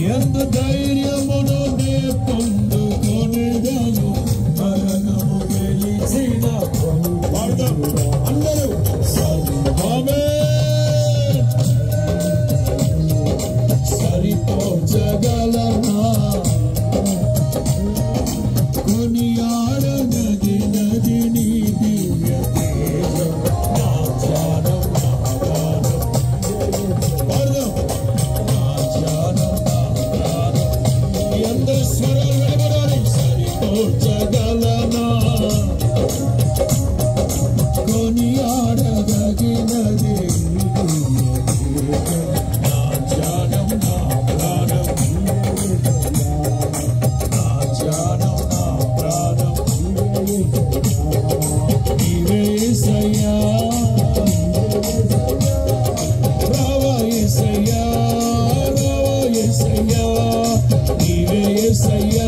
ఎంత ధైర్యమును నే పొందుకొనెదను మరణము గెలిచిన వాడదాం అందరూ ఆమేన్ సరిపోల్చగలనా కొనియాడనగినది నీ దివ్య తేజం నా ధ్యానం నా ప్రాణం వాడదాం నా ధ్యానం నా ప్రాణం అందరూ స్వరాలు వెలువడాలి సరిపోల్చగలనా కొనియాడదగినది నా ధ్యానం నా ప్రాణం నా ధ్యానం నా ప్రాణం నీవే యేసయ్యా రావా యేసయ్యా నీవే యేసయ్యా